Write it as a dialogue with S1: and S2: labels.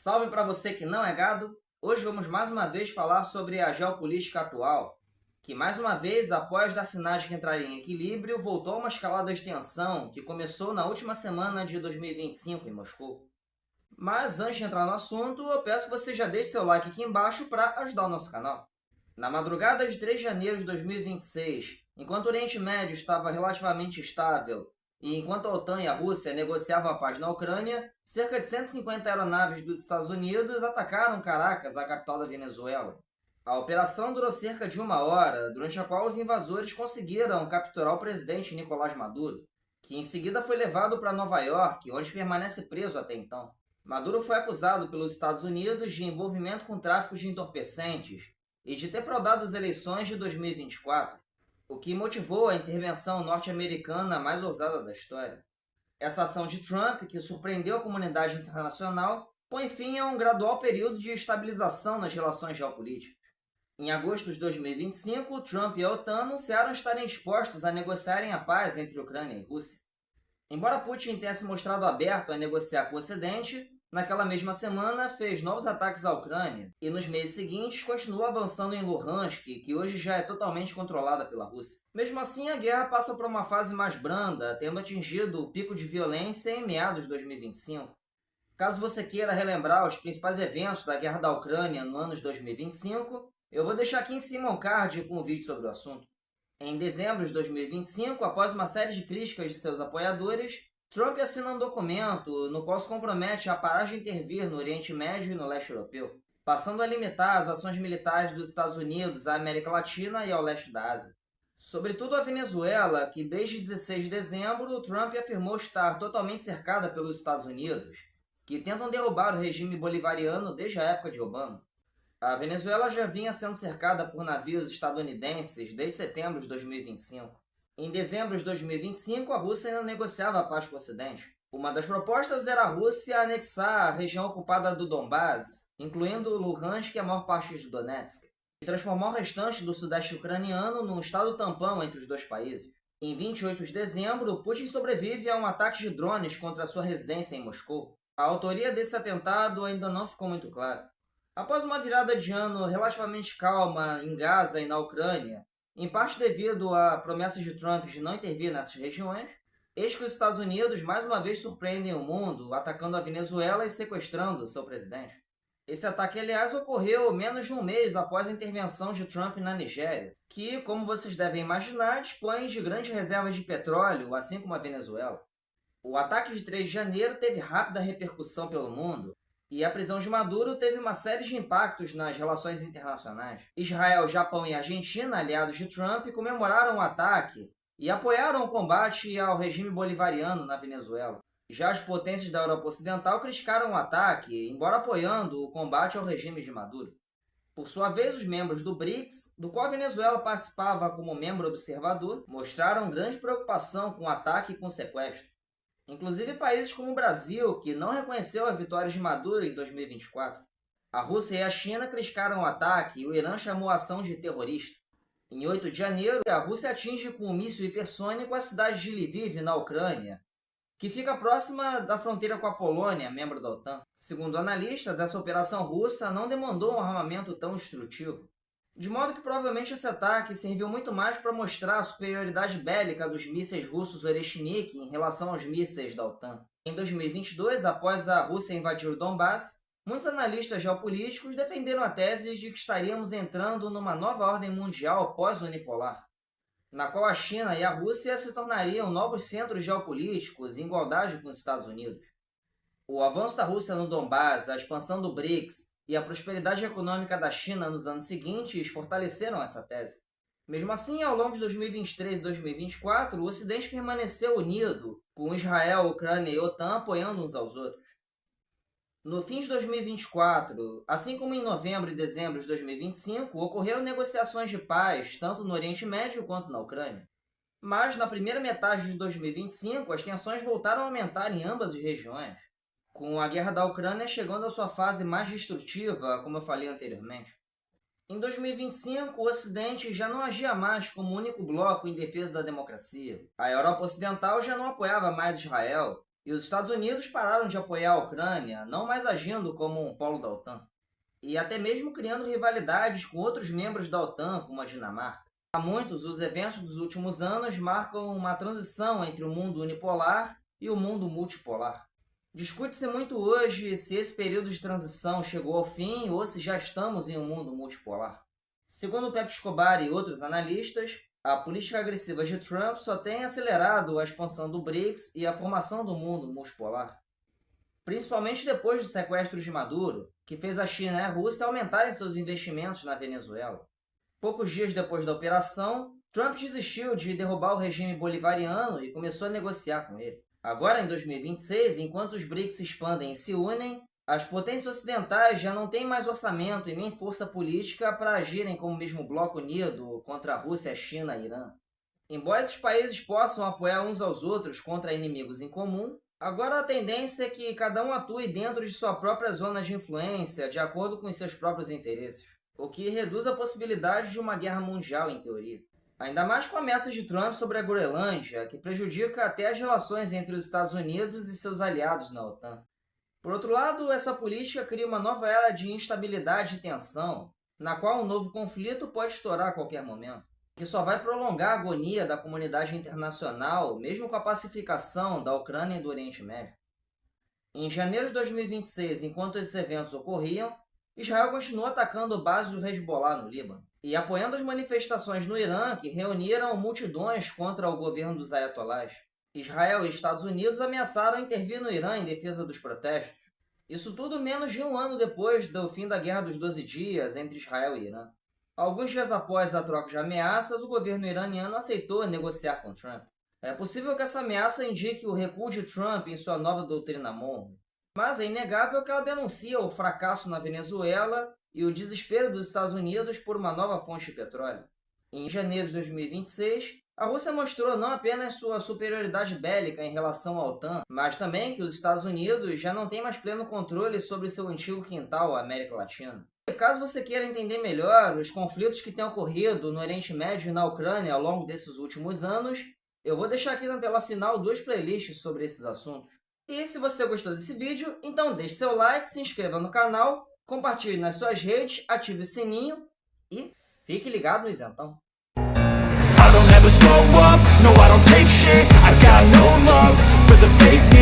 S1: Salve para você que não é gado! Hoje vamos mais uma vez falar sobre a geopolítica atual, que mais uma vez, após da Sinagem entrar em equilíbrio, voltou a uma escalada de tensão que começou na última semana de 2025 em Moscou. Mas antes de entrar no assunto, eu peço que você já deixe seu like aqui embaixo para ajudar o nosso canal. Na madrugada de 3 de janeiro de 2026, enquanto o Oriente Médio estava relativamente estável e enquanto a OTAN e a Rússia negociavam a paz na Ucrânia, cerca de 150 aeronaves dos Estados Unidos atacaram Caracas, a capital da Venezuela. A operação durou cerca de uma hora, durante a qual os invasores conseguiram capturar o presidente Nicolás Maduro, que em seguida foi levado para Nova York, onde permanece preso até então. Maduro foi acusado pelos Estados Unidos de envolvimento com tráfico de entorpecentes e de ter fraudado as eleições de 2024, o que motivou a intervenção norte-americana mais ousada da história. Essa ação de Trump, que surpreendeu a comunidade internacional, põe fim a um gradual período de estabilização nas relações geopolíticas. Em agosto de 2025, Trump e a OTAN anunciaram estarem dispostos a negociarem a paz entre Ucrânia e Rússia. Embora Putin tenha se mostrado aberto a negociar com o Ocidente, naquela mesma semana fez novos ataques à Ucrânia e nos meses seguintes continuou avançando em Luhansk, que hoje já é totalmente controlada pela Rússia. Mesmo assim, a guerra passa por uma fase mais branda, tendo atingido o pico de violência em meados de 2025. Caso você queira relembrar os principais eventos da guerra da Ucrânia no ano de 2025, eu vou deixar aqui em cima um card com um vídeo sobre o assunto. Em dezembro de 2025, após uma série de críticas de seus apoiadores, Trump assina um documento no qual se compromete a parar de intervir no Oriente Médio e no leste europeu, passando a limitar as ações militares dos Estados Unidos à América Latina e ao leste da Ásia. Sobretudo a Venezuela, que desde 16 de dezembro Trump afirmou estar totalmente cercada pelos Estados Unidos, que tentam derrubar o regime bolivariano desde a época de Obama. A Venezuela já vinha sendo cercada por navios estadunidenses desde setembro de 2025. Em dezembro de 2025, a Rússia ainda negociava a paz com o Ocidente. Uma das propostas era a Rússia anexar a região ocupada do Donbás, incluindo Luhansk e a maior parte de Donetsk, e transformar o restante do sudeste ucraniano num estado tampão entre os dois países. Em 28 de dezembro, Putin sobrevive a um ataque de drones contra sua residência em Moscou. A autoria desse atentado ainda não ficou muito clara. Após uma virada de ano relativamente calma em Gaza e na Ucrânia, em parte devido a promessas de Trump de não intervir nessas regiões, eis que os Estados Unidos mais uma vez surpreendem o mundo, atacando a Venezuela e sequestrando seu presidente. Esse ataque, aliás, ocorreu menos de um mês após a intervenção de Trump na Nigéria, que, como vocês devem imaginar, dispõe de grandes reservas de petróleo, assim como a Venezuela. O ataque de 3 de janeiro teve rápida repercussão pelo mundo, e a prisão de Maduro teve uma série de impactos nas relações internacionais. Israel, Japão e Argentina, aliados de Trump, comemoraram o ataque e apoiaram o combate ao regime bolivariano na Venezuela. Já as potências da Europa Ocidental criticaram o ataque, embora apoiando o combate ao regime de Maduro. Por sua vez, os membros do BRICS, do qual a Venezuela participava como membro observador, mostraram grande preocupação com o ataque e com o sequestro. Inclusive países como o Brasil, que não reconheceu a vitória de Maduro em 2024. A Rússia e a China criticaram o ataque e o Irã chamou a ação de terrorista. Em 8 de janeiro, a Rússia atinge com um míssil hipersônico a cidade de Lviv, na Ucrânia, que fica próxima da fronteira com a Polônia, membro da OTAN. Segundo analistas, essa operação russa não demandou um armamento tão destrutivo. De modo que provavelmente esse ataque serviu muito mais para mostrar a superioridade bélica dos mísseis russos Oreshnik em relação aos mísseis da OTAN. Em 2022, após a Rússia invadir o Donbás, muitos analistas geopolíticos defenderam a tese de que estaríamos entrando numa nova ordem mundial pós-unipolar, na qual a China e a Rússia se tornariam novos centros geopolíticos em igualdade com os Estados Unidos. O avanço da Rússia no Donbás, a expansão do BRICS e a prosperidade econômica da China nos anos seguintes fortaleceram essa tese. Mesmo assim, ao longo de 2023 e 2024, o Ocidente permaneceu unido, com Israel, Ucrânia e OTAN apoiando uns aos outros. No fim de 2024, assim como em novembro e dezembro de 2025, ocorreram negociações de paz tanto no Oriente Médio quanto na Ucrânia. Mas na primeira metade de 2025, as tensões voltaram a aumentar em ambas as regiões, com a guerra da Ucrânia chegando à sua fase mais destrutiva, como eu falei anteriormente. Em 2025, o Ocidente já não agia mais como único bloco em defesa da democracia. A Europa Ocidental já não apoiava mais Israel, E os Estados Unidos pararam de apoiar a Ucrânia, não mais agindo como um polo da OTAN, e até mesmo criando rivalidades com outros membros da OTAN, como a Dinamarca. Para muitos, os eventos dos últimos anos marcam uma transição entre o mundo unipolar e o mundo multipolar. Discute-se muito hoje se esse período de transição chegou ao fim ou se já estamos em um mundo multipolar. Segundo Pepe Escobar e outros analistas, a política agressiva de Trump só tem acelerado a expansão do BRICS e a formação do mundo multipolar. Principalmente depois do sequestro de Maduro, que fez a China e a Rússia aumentarem seus investimentos na Venezuela. Poucos dias depois da operação, Trump desistiu de derrubar o regime bolivariano e começou a negociar com ele. Agora, em 2026, enquanto os BRICS se expandem e se unem, as potências ocidentais já não têm mais orçamento e nem força política para agirem como o mesmo bloco unido contra a Rússia, a China e Irã. Embora esses países possam apoiar uns aos outros contra inimigos em comum, agora a tendência é que cada um atue dentro de sua própria zona de influência, de acordo com os seus próprios interesses, o que reduz a possibilidade de uma guerra mundial, em teoria. Ainda mais com ameaças de Trump sobre a Groenlândia, que prejudica até as relações entre os Estados Unidos e seus aliados na OTAN. Por outro lado, essa política cria uma nova era de instabilidade e tensão, na qual um novo conflito pode estourar a qualquer momento, que só vai prolongar a agonia da comunidade internacional, mesmo com a pacificação da Ucrânia e do Oriente Médio. Em janeiro de 2026, enquanto esses eventos ocorriam, Israel continuou atacando bases do Hezbollah no Líbano e apoiando as manifestações no Irã que reuniram multidões contra o governo dos ayatolás. Israel e Estados Unidos ameaçaram intervir no Irã em defesa dos protestos. Isso tudo menos de um ano depois do fim da Guerra dos 12 Dias entre Israel e Irã. Alguns dias após a troca de ameaças, o governo iraniano aceitou negociar com Trump. É possível que essa ameaça indique o recuo de Trump em sua nova doutrina Monroe, mas é inegável que ela denuncia o fracasso na Venezuela e o desespero dos Estados Unidos por uma nova fonte de petróleo. Em janeiro de 2026, a Rússia mostrou não apenas sua superioridade bélica em relação à OTAN, mas também que os Estados Unidos já não têm mais pleno controle sobre seu antigo quintal, a América Latina. E caso você queira entender melhor os conflitos que têm ocorrido no Oriente Médio e na Ucrânia ao longo desses últimos anos, eu vou deixar aqui na tela final 2 playlists sobre esses assuntos. E se você gostou desse vídeo, então deixe seu like, se inscreva no canal, compartilhe nas suas redes, ative o sininho e fique ligado no isentão.
S2: I don't ever slow up, no I don't take shit. I got no love for the fakeness.